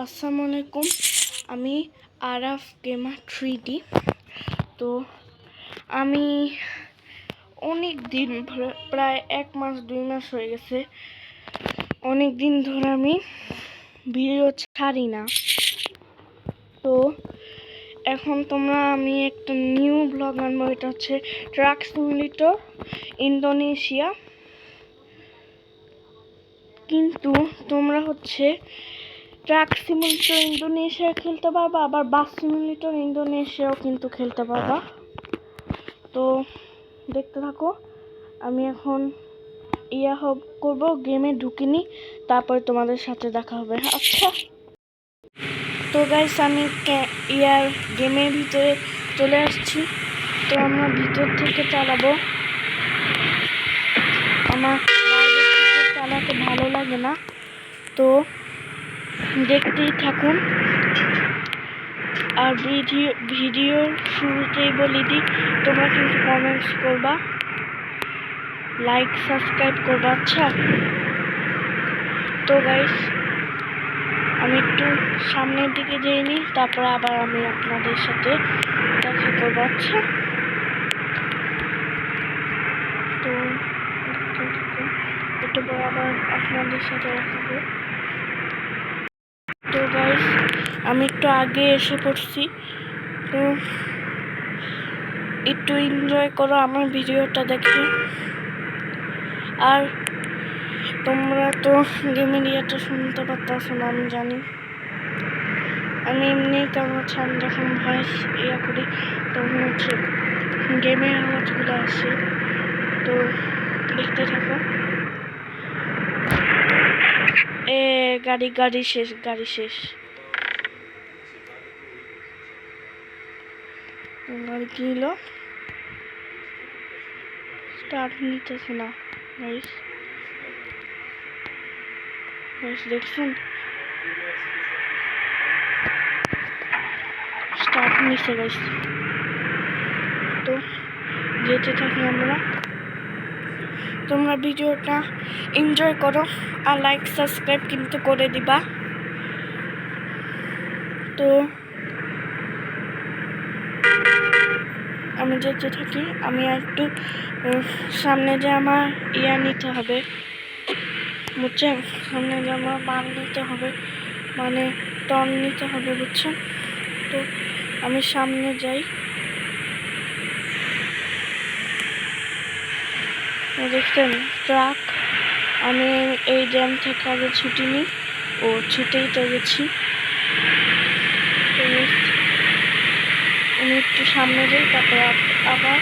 আসসালামু আলাইকুম। আমি আরাফ গেমার 3D। তো আমি অনেক দিন প্রায় 1 মাস 2 মাস হয়ে গেছে, অনেক দিন ধরে আমি ভিডিও ছাড়ি না। তো এখন আমি একটা নিউ ব্লগ আনবো, এটা হচ্ছে ট্রাক সিমুলেটর ইন্দোনেশিয়া। কিন্তু তোমরা ট্রাক সিমুলেটর ইন্দোনেশিয়া খেলতে পারবা, আবার বাস সিমুলেটর ইন্দোনেশিয়াও কিন্তু খেলতে পারবা। তো দেখতে থাকো। আমি এখন করবো, গেমে ঢুকিনি, তারপর তোমাদের সাথে দেখা হবে। আচ্ছা, তো গাইস আমি গেমের ভিতরে চলে আসছি। তো আমরা ভিতর থেকে চালাবো। আমার বাইরে থেকে চালাতে ভালো লাগে না, তো দেখতেই থাকুন। আর ভিডিওর শুরুতেই বলে দিই, তোমরা কিন্তু কমেন্টস করবা, লাইক সাবস্ক্রাইব করবা। আচ্ছা, তো গাইস আমি একটু সামনের দিকে যেয়ে নিই, তারপর আবার আমি আপনাদের সাথে দেখা করবো। আচ্ছা, তো একটু পর আবার আপনাদের সাথে দেখা হবে। তো গাইস আমি একটু আগে এসে পড়ছি, তো একটু এনজয় করো আমার ভিডিওটা দেখে। আর তোমরা তো গেমের ইয়েটা শুনতে পারতেছো না, আমি জানি। আমি এমনি আমি যখন ভয়েস করি তখন গেমের আওয়াজগুলো আসে। তো দেখতে থাকো। গাড়ি শেষ গাড়ি কি হলো? স্টার্ট নিতেছে না গাইস। দেখছেন, স্টার্ট নিচ্ছে গাইস। তো যেতে থাকি আমরা। তোমরা ভিডিওটা এনজয় করো আর লাইক সাবস্ক্রাইব কিন্তু করে দিবা। তো আমি যেতে থাকি। আমি একটু সামনে যে আমার নিতে হবে, বুঝছেন? সামনে যে আমার মান নিতে হবে, মানে টর্ন নিতে হবে, বুঝছেন? তো আমি সামনে যাই। দেখছেন ট্রাক। আমি এই জ্যাম থেকে আগে ছুটি নিই, ছুটেই তো গেছি। আমি একটু সামনে যাই, তারপর আবার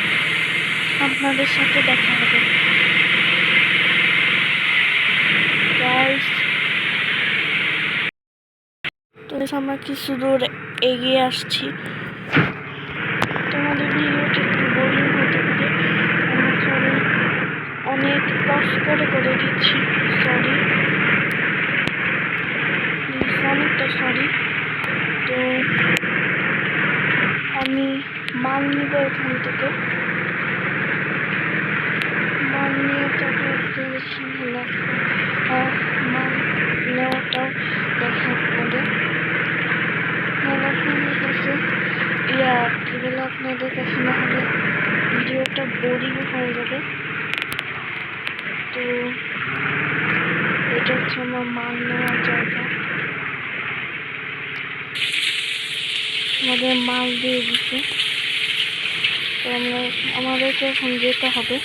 আপনাদের সাথে দেখা হবে। তো আমরা কিছু দূর এগিয়ে আসছি। তোমাদের ভিডিওটা একটু বোরিং হতে পারে, আমি অনেক কষ্ট করে দিচ্ছি, অনেকটা সরি। তো আমি মাল নিব এখান থেকে, মাল নিয়ে মাল নেওয়াটাও দেখা আপনাদের কি বলে, আপনাদের কাছে না হলে ভিডিওটা বোরিং হয়ে যাবে। তো এটা হচ্ছে আমার মাল নেওয়ার জায়গা। আমাদের মাল দিয়ে দিচ্ছে, তো আমাদেরকে এখন যেতে হবে,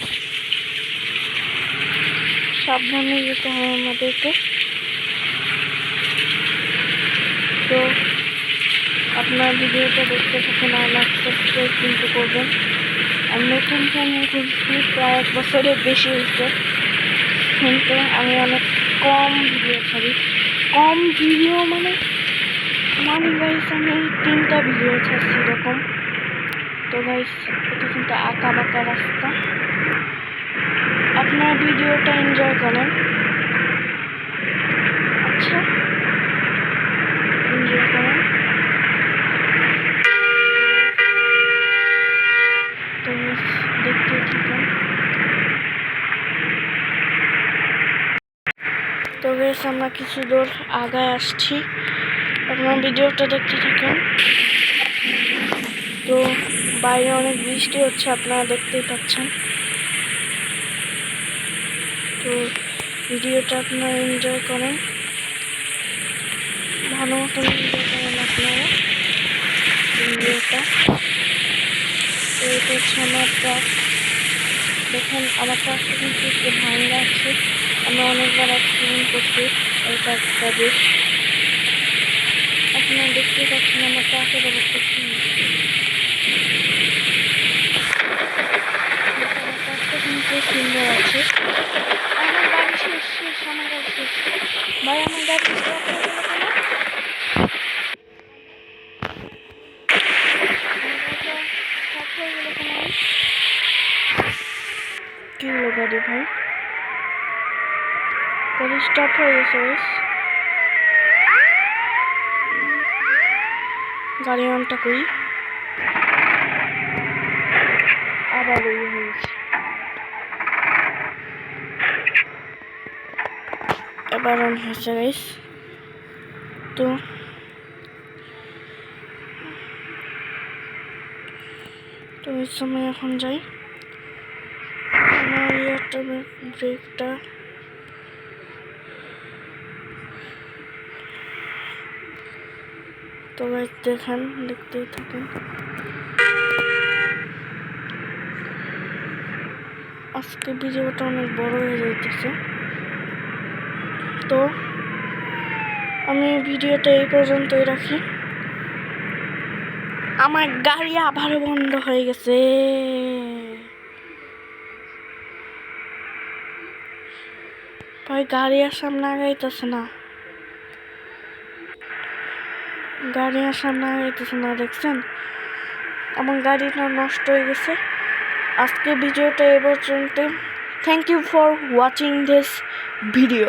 সাবধানে যেতে হবে আমাদেরকে। তো আপনার ভিডিওটা দেখতে থাকুন আর লাইক সাবস্ক্রাইব কিন্তু করবেন। আর নতুন চ্যানেল খুলছি, প্রায় 1 বছরের বেশি হয়েছে, কিন্তু আমি অনেক কম ভিডিও ছাড়ি। কম ভিডিও মানে গাইস আমি 3টা ভিডিও ছাড়ছি এরকম। তো গাইস এটা কিন্তু আঁকা বাঁকা রাস্তা, আপনার ভিডিওটা এনজয় করেন। আচ্ছা, এনজয় করেন। তো দেখতে থাকুন। তো বেশ আমরা কিছু দূর আগায় আসছি। আপনার ভিডিওটা দেখতে থাকেন। তো বাইরে অনেক বৃষ্টি হচ্ছে, আপনারা দেখতেই পাচ্ছেন। তো ভিডিওটা আপনারা এনজয় করেন, ভালো মতন এনজয় করেন আপনারা ভিডিওটা। তো এটা হচ্ছে আমার ট্রাক। দেখেন আমার ট্রাকটা কিন্তু একটু ভাঙা আছে, আমি অনেকবার অ্যাক্সিডেন্ট করছি এই ট্রাকটা বেশ। আপনারা দেখতেই পাচ্ছেন আমার ট্রাকের অবস্থা কি। আমার ট্রাকটা কিন্তু সুন্দর আছে। আমার গাড়ি শেষ, আমার গাড়ি শেষ। ভাই আমার গাড়ি স্টপ হয়ে গেল কেন? স্টপ হয়ে গেল কেন? কি হলো গাড়ি ভাই? গাড়ি স্টপ হয়ে গেছে। গাড়ি অনটা করি, আবার হয়েছে। এবার অন হয়েছে গাইস। তো এই সময় এখন যাই আমার ইয়ারটা ব্রেকটা তো গাইস দেখেন, দেখতেই থাকেন। আজকে ভিডিওটা অনেক বড় হয়ে যাইতেছে, তো আমি ভিডিওটা এই পর্যন্তই রাখি। আমার গাড়ি আবার বন্ধ হয়ে গেছে। ভাই গাড়ি আর সামনে আগাইতেছে না, গাড়ি আর সামনে আগাইতেছে না, দেখছেন আমার গাড়িটা নষ্ট হয়ে গেছে। আজকে ভিডিওটা এ পর্যন্ত। Thank you for watching this video.